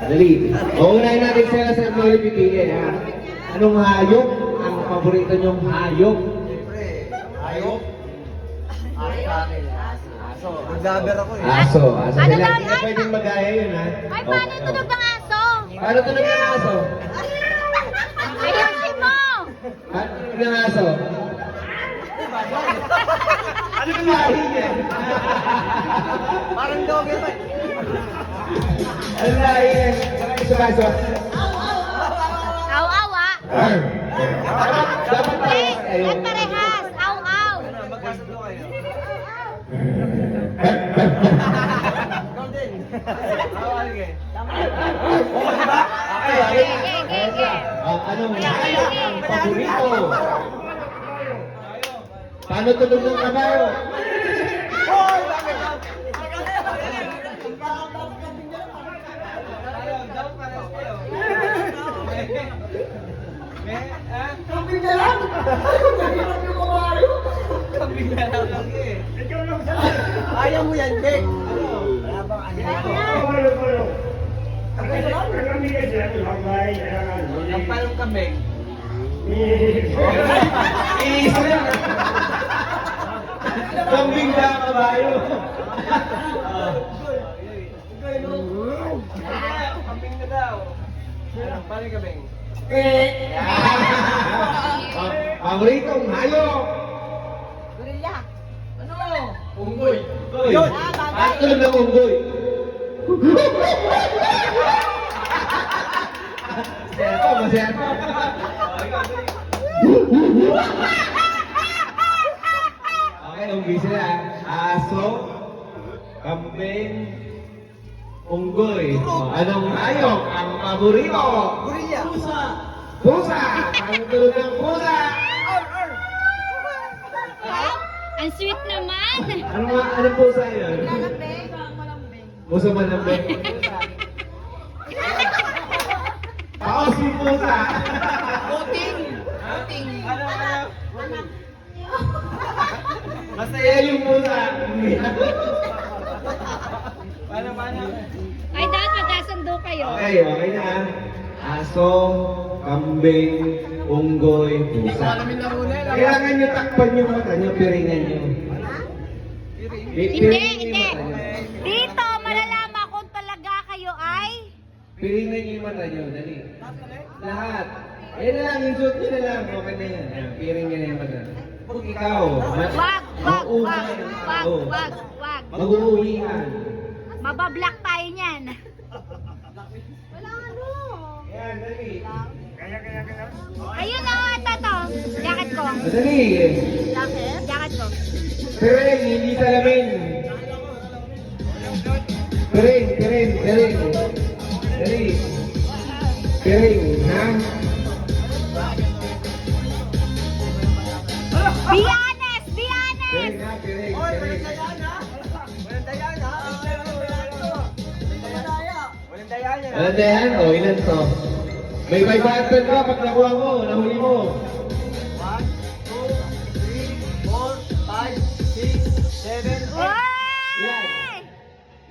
Dali. Uunahin natin sila sa Loli pipili, ha? Anong hayop ang paborito niyong hayop? Siyempre, hayop. Aso. Nag-gaber ako eh. Aso. Aso Ano sila. daw, Hindi na ay, pwedeng mag-aya yun, ha? Ay, paano tunog ng aso? Paano tunog ng aso? Ayusin mo! Paano tunog ng aso? Ano ka lahi niya? Parang doggy pa. Ano lahi niya? Sa aso? Aw-awa. Dapat Hindi, tayo. yan parehas. Aw-aw. Magkasundo kayo. Golden. Sige. Sige. Anong hayop ang paborito? Paano tunog ng kabayo? Kambing na lang! Nahirap yung kabayo! Kambing na lang lagi eh. Ayaw mo yan, Bek! Wala bang ang palong kambing? Iisa yan. Kambing na kabayo. Kambing na daw. Paano yung kambing? Paboritong hayop. Gorilla. Unggoy. Yun. Paano tunog ng unggoy? Masaya pa. Okay, unggoy sila. Aso, kambing, unggoy. Anong hayop ang paborito? Gorilla. Pusa! Paano tunog ng pusa? Ang sweet naman. Anong pusa yun? Pusa malambing. Ako si pusa. Ano? Masaya yung pusa. Paano? Ay, dapat magkasundo kayo. Okay na. Aso, kambing, unggoy, pusa. Kailangan nyo takpan yung mata nyo, piringan nyo. Hindi. Dito, malalaman kung talaga kayo ay... Piringan nyo yung mata nyo, dali. Lahat. Ayan na lang, yung suit nyo na lang. Okay na yan. Ayan, piring nyo na yung mata. Kung ikaw, Wag. mag-uuwihan. Mabablock tayo niyan. Ayan, dali. Ayun na, ito. Jacket ko. Dali. Jacket ko. Piring, hindi salamin. Piring. Dali. Piring, ha? Be honest! Piring, ha? Piring. Walang daya. Alam na yan, o ilan to? May 500 ka pag nakuha mo, nahuli mo. 1, 2, 3, 4, 5, 6, 7, 8. Wow!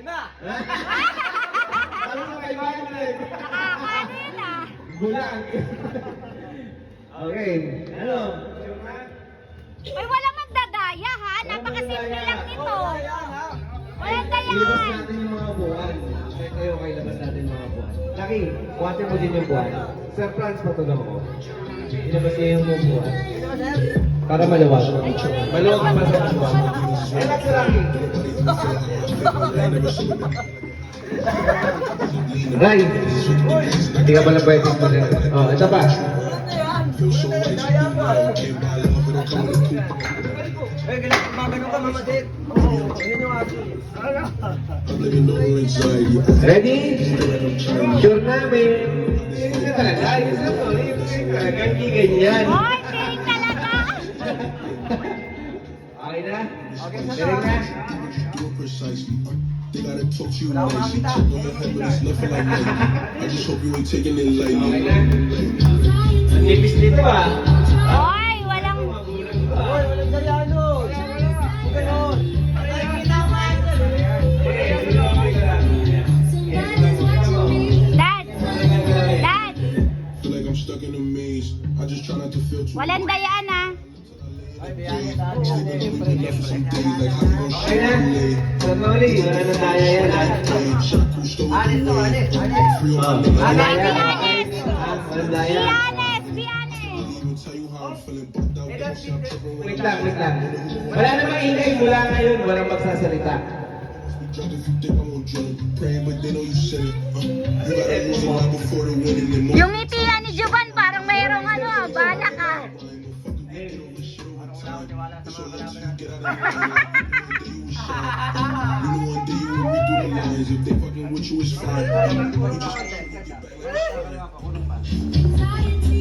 5. Ano na 500? Nakakanin ah. Bulang. Okay, ano? Ay, walang magdadaya ha. Napakasimple lang nito. Walang Ilabas dayan. natin yung mga buwan. Kayo, ilabas natin yung mga buwan. Laki, kuhatin mo din yung buwan. Sir Franz, patulong ko. Ilabas niya yung mga buwan. Para maluwag. Maluwag pa sa buwan. Relax sa Laki. Ray, hindi ka pala pwede mo na. Oh, ito pa. Ganun ka, mamadik. Ganyan yung aso. Ready? Sure na, may... Hindi na talaga. Ayos na to. Hindi ganyan. Hoy, piling talaga. Okay na? Okay na Piling na? They gotta talk to you nice. Check on your head, but it's nothing like that. I just hope you ain't taking it Okay lightly. na? Ang nipis nito ah. Hoy, walang... Hoy, walang daya nun. Ganun. Dahil Walang dayaan ah. Okay na? Sir Noli, wala na tayo yan ha? Alis to, alis. Oh, Okay, wala be yan. honest. Walang Be daya. honest, be honest. Wait lang, wait lang. Wala namang ingay mula ngayon, walang magsasalita. Yung ngitian ni Juban parang mayroong ano, bala ka.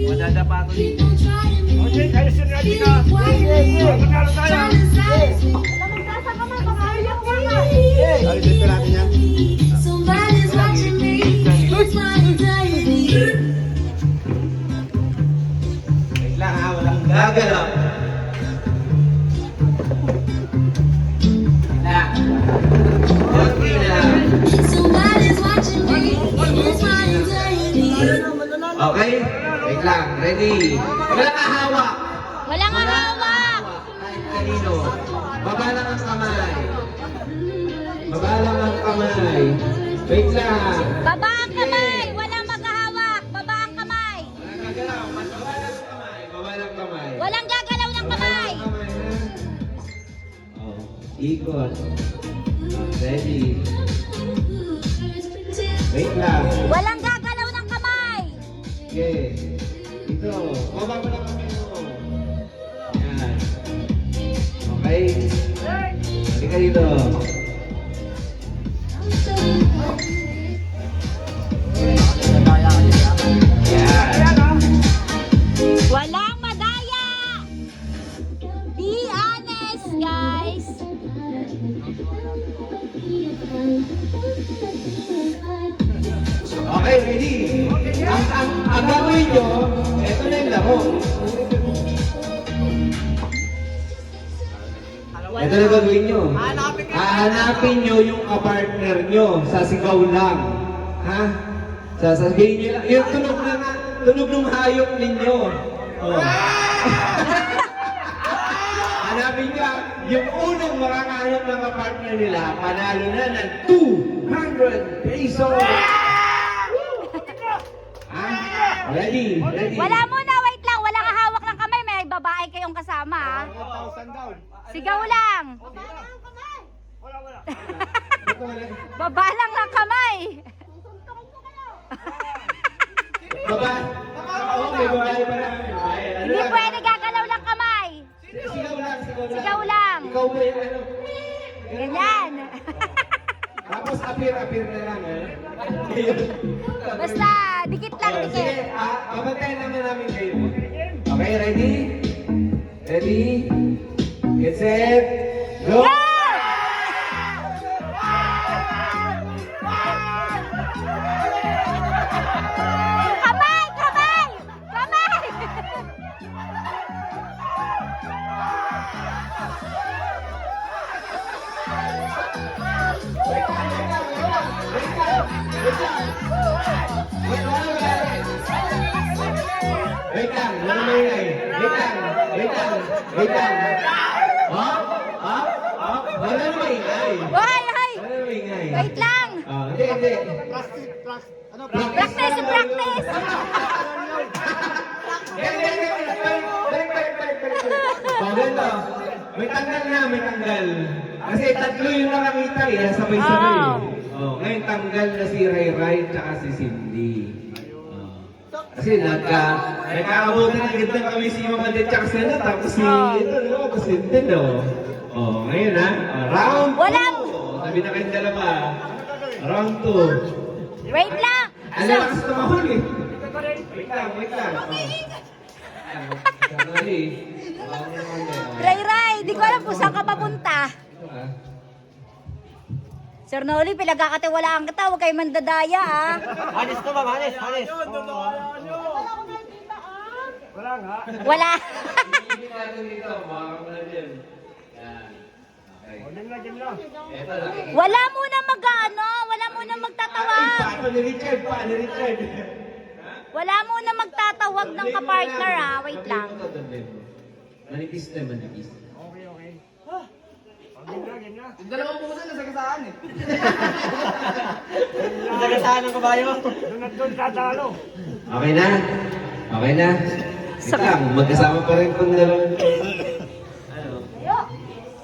Madadapa ko dito. Okay, ayos yun natin ka. Magkano tayo? Ayos yun natin yan. Somebody's watching me. It's my anxiety. Wait lang ha, walang gagalaw. Na. Okay na. Somebody's watching me. It's my anxiety. Okay? Wait lang, ready? Walang ahawak. Walang hawak. Kahit kanino. Baba lang ang kamay. Baba lang ang kamay. Wait lang. Baba ang kamay, walang maghahawak. Baba ang kamay. Walang gagalaw. Baba lang ang kamay. Baba lang ang kamay. Walang gagalaw ng kamay. Oh, ikot. Ready? Wait lang. Walang gagalaw ng kamay. Okay. Ito. Baba mo lang kami mo. Yan. Okay. Halika dito. Yan. Walang madaya. Be honest, guys. Okay, ready? Ang gagawin nyo, ito na yung laro. Ito na gagawin nyo. Hahanapin nyo yung kapartner nyo sa sigaw lang. Ha? Sasabihin nyo lang. Yung tunog ng hayop ninyo. Oh. Hanapin nyo, yung unang makakahanap ng kapartner nila, panalo na ng 200 pesos. Ha? Ready? Ready? Wala muna, wait lang. Walang hawak ng kamay. May babae kayong kasama. 1,000 down. Sigaw lang. Baba lang ng kamay. Baba? Oo, may babae pa namin. Hindi pwede gagalaw ng kamay. Sigaw lang, sigaw lang. Sigaw lang. Ikaw ba yung ano? Ganyan. Tapos appear na lang, eh. Basta, dikit lang, Oh, sige, dikit. babantayan naman namin kayo. Okay, ready? Ready? Get set, go! Go! Kamay! Kamay! Kamay! Wait lang, wala maingay. Wait lang, wait lang, wait lang. Wala na maingay. Hoy, hoy! Wala na maingay. Wait lang! Hindi, hindi. Practice, practice! Oh, ganito. May tanggal na, may tanggal. Kasi tatlo yung nakakita eh, sabay-sabay. Oo. Oh, ngayon tanggal na si Ray Ray tsaka si Cindy. Oh. Kasi nagkakabuti ng ganda kami si Mama De tsaka si ano, tapos si ito, no? Si Cindy, no? Oh, ngayon ha, round 2. Walang- Sabi na kayong dalawa, round 2. Wait lang! Ang lakas na mahuli. Wait lang, wait lang. Sorry. Ray Ray, di ko alam kung saan ka papunta. Sir Noli, pinagkakatiwalaan kita, huwag kayo mandadaya ah. Alis to, ma'am. Alis, alis. Wala nga. Wala. Hindi natin dito, makakamulan din. Yan. Okay. Diyan lang. Eto lang. Wala muna mag-ano, wala muna magtatawa. Paano ni Richard? Paano ni Richard? Wala muna magtatawag ng kapartner ha. Wait lang. Manipis na, manipis. Yung dalawang puso nasagasaan eh. Nasagasaan ng kabayo. Okay na? Okay na? Wait lang, magkasama pa rin kung dalawang... Ano?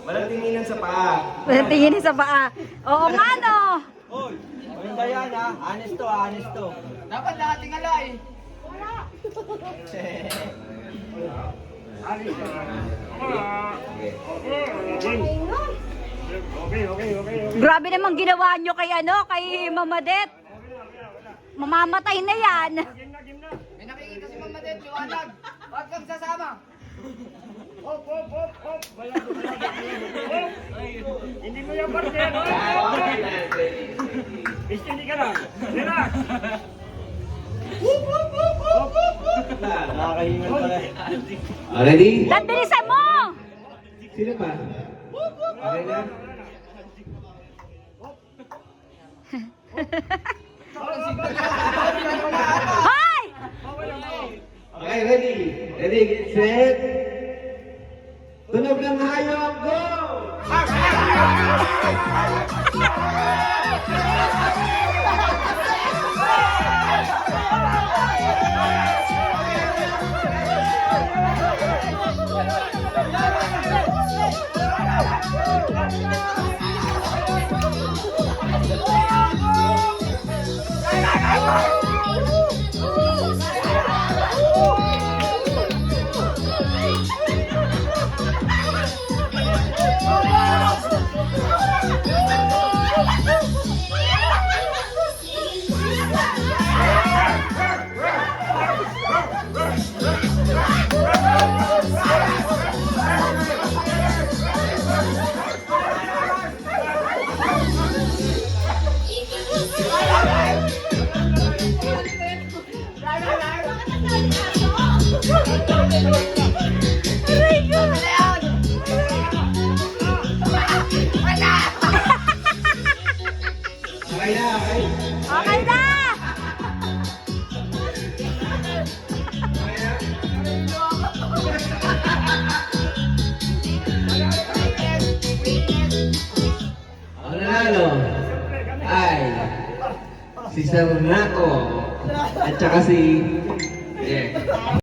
Walang tinginan sa paa. Tingin sa paa. Oo nga no. Ayun ba yan ha? Honest to. Dapat lahat tingala eh. Grabe namang ginawa nyo kay kay Mamadet. Mamamatay na yan. May nakikita si Mama Det, liwanag. Huwag kang sasama. Hindi mo yan partner. Hindi ka lang. Relax. Nakakahingan pala. Ready? Dad, bilisan mo! Sino pa? Okay na? Hoy! Okay, ready? Ready, get set. Tunog ng hayop, go! Okay na, okay? Okay na! Ang nanalo ay si Sir Naco at saka si... Yeah.